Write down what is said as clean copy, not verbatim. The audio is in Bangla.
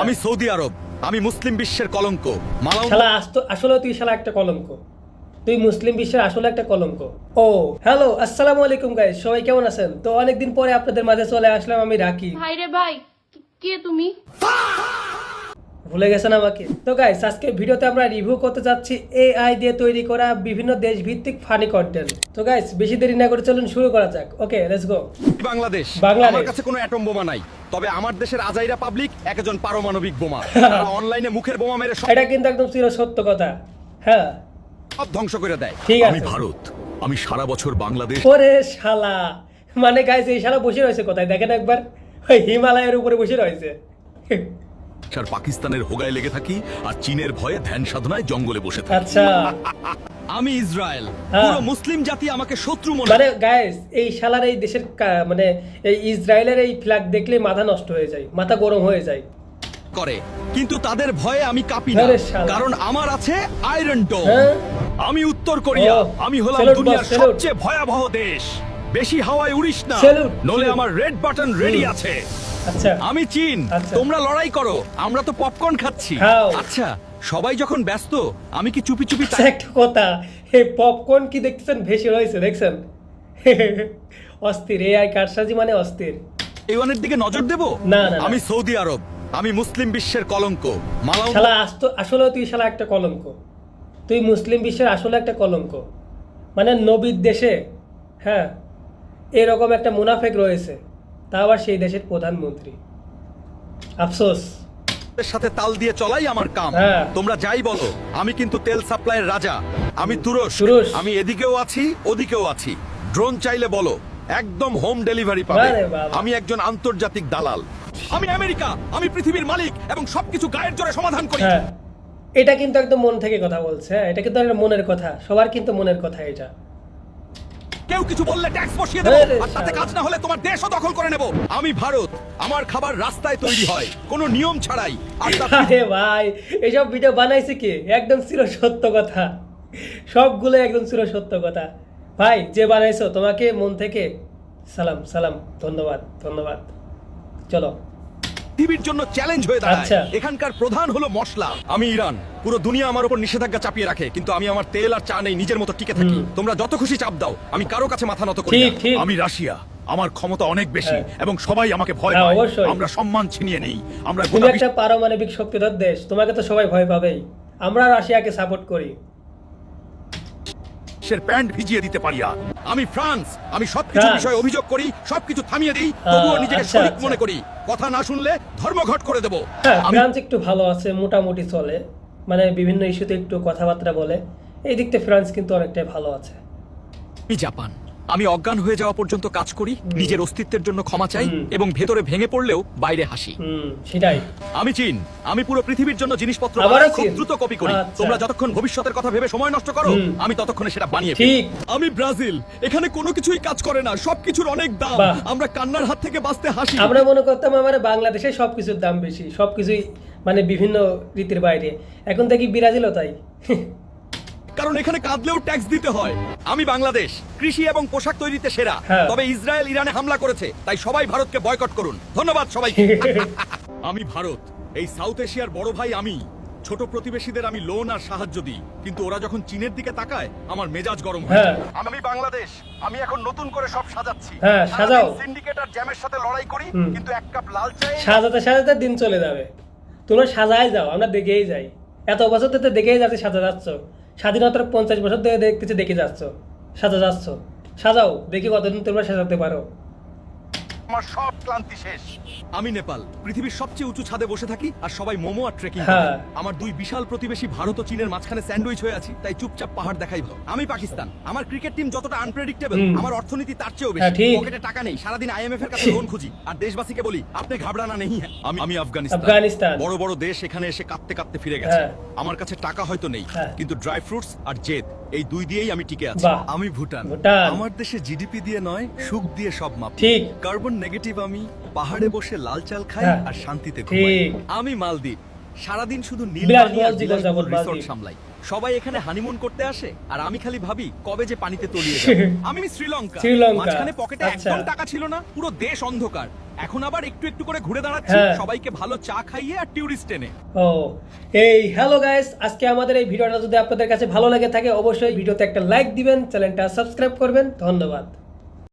আমি সৌদি আরব, আমি মুসলিম বিশ্বের কলঙ্ক। শালা আসলে তুই শালা একটা কলঙ্ক। তুই মুসলিম বিশ্বের আসলে একটা কলঙ্ক। ও হ্যালো, আসসালামু আলাইকুম গাইস, সবাই কেমন আছেন? তো অনেকদিন পরে আপনাদের মাঝে চলে আসলাম আমি রাকি। ভাই রে ভাই, কে তুমি? ভুলে গেছেন আমাকে? তো গাইস, আজকে ভিডিওতে আমরা রিভিউ করতে যাচ্ছি এআই দিয়ে তৈরি করা বিভিন্ন দেশভিত্তিক ফানি কন্টেন্ট। তো গাইস, বেশি দেরি না করে চলুন শুরু করা যাক। ওকে, লেটস গো। বাংলাদেশ, বাংলাদেশ। আমার কাছে কোনো অ্যাটম বোমা নাই, তবে আমার দেশের আজাইরা পাবলিক একজন পারমাণবিক বোমা। তারা অনলাইনে মুখের বোমা মেরে এটা কিন্তু একদম চির সত্য কথা। হ্যাঁ, সব ধ্বংস করে দেয়। ঠিক আমি আছে। ভারত, আমি সারা বছর বাংলাদেশ। ওরে শালা, মানে গাইস এই শালা বসে রয়েছে কোথায় দেখেন একবার, ওই হিমালয়ের উপরে বসে রয়েছে। আর পাকিস্তানের হোগায় লেগে থাকি, আর চীনের ভয়ে ধ্যান সাধনায় জঙ্গলে বসে থাকি। আচ্ছা, আমি ইসরায়েল, হ্যাঁ। পুরো মুসলিম জাতি আমাকে শত্রু মনে মানে গাইস এই শালার এই দেশের মানে এই ইসরায়েলের এই ফ্ল্যাগ দেখলে মাথা নষ্ট হয়ে যায়, মাথা গরম হয়ে যায়। করে, কিন্তু তাদের ভয়ে আমি কাঁপি না, আরে শালা। কারণ আমার আছে আয়রন ডোম। হ্যাঁ? আমি উত্তর কোরিয়া, ও, আমি হলাম salute দুনিয়ার boss, salute। সবচেয়ে ভয়াবহ দেশ। বেশি হাওয়ায় উড়িস না, Salute, নলে salute। আমার রেড বাটন রেডি আছে। আচ্ছা, আমি চীন, আচ্ছা। তোমরা লড়াই করো, আমরা তো পপকর্ন খাচ্ছি। খাও। আচ্ছা, সবাই যখন ব্যস্ত, আমি কি চুপি চুপি আচ্ছা, একটা কথা, এই পপকর্ন কি দেখতেছেন ভেসে রয়েছে, দেখছেন? অস্থির এআই কারসাজি, মানে অস্থির। তাইওয়ানের দিকে নজর দেব? না, না, না। আমি সৌদি আরব, আমি মুসলিম বিশ্বের কলঙ্ক। মালাউ শালা আসলে তুই শালা একটা কলঙ্ক। তুই মুসলিম বিশ্বের আসলে একটা কলঙ্ক। মানে নবীর দেশে, হ্যাঁ, এরকম একটা মুনাফেক রয়েছে, তা আবার সেই দেশের প্রধানমন্ত্রী। আফসোস। এর সাথে তাল দিয়ে চলাই আমার কাম। হ্যাঁ। তোমরা যাই বলো, আমি কিন্তু তেল সাপ্লাইয়ের রাজা। আমি তুরস্ক, তুরস্ক। আমি এদিকেও আছি, ওদিকেও আছি। ড্রোন চাইলে বলো, একদম হোম ডেলিভারি পাবে। আরে বাবা। আমি একজন আন্তর্জাতিক দালাল। আমি আমেরিকা, আমি পৃথিবীর মালিক এবং সবকিছু গায়ের জোরে সমাধান করি। হ্যাঁ, এটা কিন্তু একদম মন থেকে কথা বলছে। হ্যাঁ, এটা কিন্তু একটা মনের কথা, সবার কিন্তু মনের কথা এটা। কেউ কিছু বললে ট্যাক্স বসিয়ে দেবো, আরে আর তাতে শালা। কাজ না হলে তোমার দেশও দখল করে নেব। আমি ভারত, আমার খাবার রাস্তায় তৈরি হয়, কোনো নিয়ম ছাড়াই। আর তা আরে ভাই, এইসব ভিডিও বানাইছে কি? একদম চির সত্য কথা, সবগুলো একদম চির সত্য কথা। ভাই, যে বানাইছো তোমাকে মন থেকে সালাম সালাম, ধন্যবাদ ধন্যবাদ। চলো। পৃথিবীর জন্য চ্যালেঞ্জ হয়ে দাঁড়ায়। আচ্ছা। এখানকার প্রধান হলো মশলা। আমি ইরান, পুরো দুনিয়া আমার উপর নিষেধাজ্ঞা চাপিয়ে রাখে, কিন্তু আমি আমার তেল আর চা নেই, নিজের মতো টিকে থাকি। তোমরা যত খুশি চাপ দাও, আমি কারো কাছে মাথা নত করি ঠিক, না। ঠিক। আমি রাশিয়া, আমার ক্ষমতা অনেক বেশি, হ্যাঁ। এবং সবাই আমাকে ভয় হ্যাঁ, পায়। অবশ্যই। আমরা সম্মান ছিনিয়ে নেই, আমরা তুমি গোটা একটা পারমাণবিক শক্তিধর দেশ, তোমাকে তো সবাই ভয় পাবেই। আমরা রাশিয়াকে সাপোর্ট করি। বিশ্বের প্যান্ট ভিজিয়ে দিতে পারি। আর আমি ফ্রান্স, আমি সবকিছু ফ্রান্স। বিষয়ে অভিযোগ করি, সবকিছু থামিয়ে দিই, তবুও নিজেকে আচ্ছা, শরীক আচ্ছা। মনে করি। কথা না শুনলে ধর্মঘট করে দেব। হ্যাঁ, আমি ফ্রান্স একটু ভালো আছে, মোটামুটি চলে, মানে বিভিন্ন ইস্যুতে একটু কথাবার্তা বলে। এই দিক থেকে ফ্রান্স কিন্তু অনেকটাই ভালো আছে। জাপান, আমি অজ্ঞান হয়ে যাওয়া পর্যন্ত কাজ করি, নিজের অস্তিত্বের জন্য ক্ষমা চাই, হুম। এবং ভেতরে ভেঙে পড়লেও বাইরে হাসি। সেটাই। আমি চীন, আমি পুরো পৃথিবীর জন্য জিনিসপত্র আবারও বানাই, খুব চীন। দ্রুত কপি করি। আচ্ছা। তোমরা যতক্ষণ ভবিষ্যতের কথা ভেবে সময় নষ্ট করো, হুম। আমি ততক্ষণে সেটা বানিয়ে ফেলি। ঠিক। আমি ব্রাজিল, এখানে কোনো কিছুই কাজ করে না, সবকিছুর অনেক দাম। বাহ। আমরা কান্নার হাত থেকে বাঁচতে হাসি। আমরা মনে করতাম আমার বাংলাদেশে সবকিছুর দাম বেশি, সবকিছুই মানে বিভিন্ন রীতির বাইরে। এখন দেখি ব্রাজিলও তাই। কারণ এখানে কাঁদলেও ট্যাক্স দিতে হয়। আমি বাংলাদেশ, কৃষি এবং পোশাক তৈরিতে সেরা। হ্যাঁ। তবে ইসরায়েল ইরানে হামলা করেছে, তাই সবাই ভারতকে বয়কট করুন। ধন্যবাদ সবাই। আমি ভারত, এই সাউথ এশিয়ার বড় ভাই। আমি ছোট প্রতিবেশীদের আমি লোন আর সাহায্য দিই, কিন্তু ওরা যখন চীনের দিকে তাকায়, আমার মেজাজ গরম হয়ে যায়। হ্যাঁ। আমি বাংলাদেশ, আমি এখন নতুন করে সব সাজাচ্ছি। হ্যাঁ, সাজাও। সিন্ডিকেট আর জ্যামের সাথে লড়াই করি, হুম। কিন্তু এক কাপ লাল চায়ে সাজাতে সাজাতে দিন চলে যাবে। তোমরা সাজায় যাও, আমরা দেখেই যাই। এত বছর ধরে দেখেই যাচ্ছে সাজা যাচ্ছ, স্বাধীনতার 50 বছর ধরে দেখতেছি দেখে যাচ্ছ, সাজা যাচ্ছ। সাজাও, দেখি কতদিন তোমরা সাজাতে পারো। আমার সব ক্লান্তি শেষ। আমি নেপাল, পৃথিবীর সবচেয়ে উঁচু ছাদে বসে থাকি, আর সবাই মোমো আর ট্রেকিং করে। হ্যাঁ। আমার দুই বিশাল প্রতিবেশী ভারত ও চীনের মাঝখানে স্যান্ডউইচ হয়ে আছি, তাই চুপচাপ পাহাড় দেখাই ভালো। আমি পাকিস্তান, আমার ক্রিকেট টিম যতটা আনপ্রেডিক্টেবল, হুম। আমার অর্থনীতি তার চেয়েও হ্যাঁ, বেশি। ঠিক। পকেটে টাকা নেই, সারাদিন আইএমএফ এর কাছে লোন খুঁজি, আর দেশবাসীকে বলি আপনি ঘাবড়ানা নেই হ্যাঁ। আমি আফগানিস্তান। আফগানিস্তান। বড় বড় দেশ এখানে এসে কাঁদতে কাঁদতে ফিরে গেছে। হ্যাঁ। আমার কাছে টাকা হয়তো নেই, হ্যাঁ। কিন্তু ড্রাই ফ্রুটস আর জেদ, এই দুই দিয়েই আমি টিকে আছি। বাহ। আমি ভুটান, ভুটান। আমার দেশে জিডিপি দিয়ে নয়, সুখ দিয়ে সব মাপ। ঠিক। কার্বন নেগেটিভ আমি, পাহাড়ে বসে লাল চাল খাই হ্যাঁ। আর শান্তিতে ঘুমাই। ঠিক। আমি মালদ্বীপ, সারাদিন শুধু নীল বিরাট পানি আর মসজিদ বিলাসবহুল যাবত রিসোর্ট মালদ্বীপ। সামলাই। সবাই এখানে হানিমুন করতে আসে আর আমি খালি ভাবি কবে যে পানিতে তলিয়ে যাব। আমি শ্রীলঙ্কা। শ্রীলঙ্কা। মাঝখানে পকেটে আচ্ছা। একদম টাকা ছিল না, পুরো দেশ অন্ধকার। এখন আবার একটু একটু করে ঘুরে দাঁড়াচ্ছি, হ্যাঁ। সবাইকে ভালো চা খাইয়ে আর ট্যুরিস্ট এনে। ও এই হ্যালো গাইস, আজকে আমাদের এই ভিডিওটা যদি আপনাদের কাছে ভালো লাগে থাকে অবশ্যই ভিডিওতে একটা লাইক দিবেন, চ্যানেলটা সাবস্ক্রাইব করবেন। ধন্যবাদ।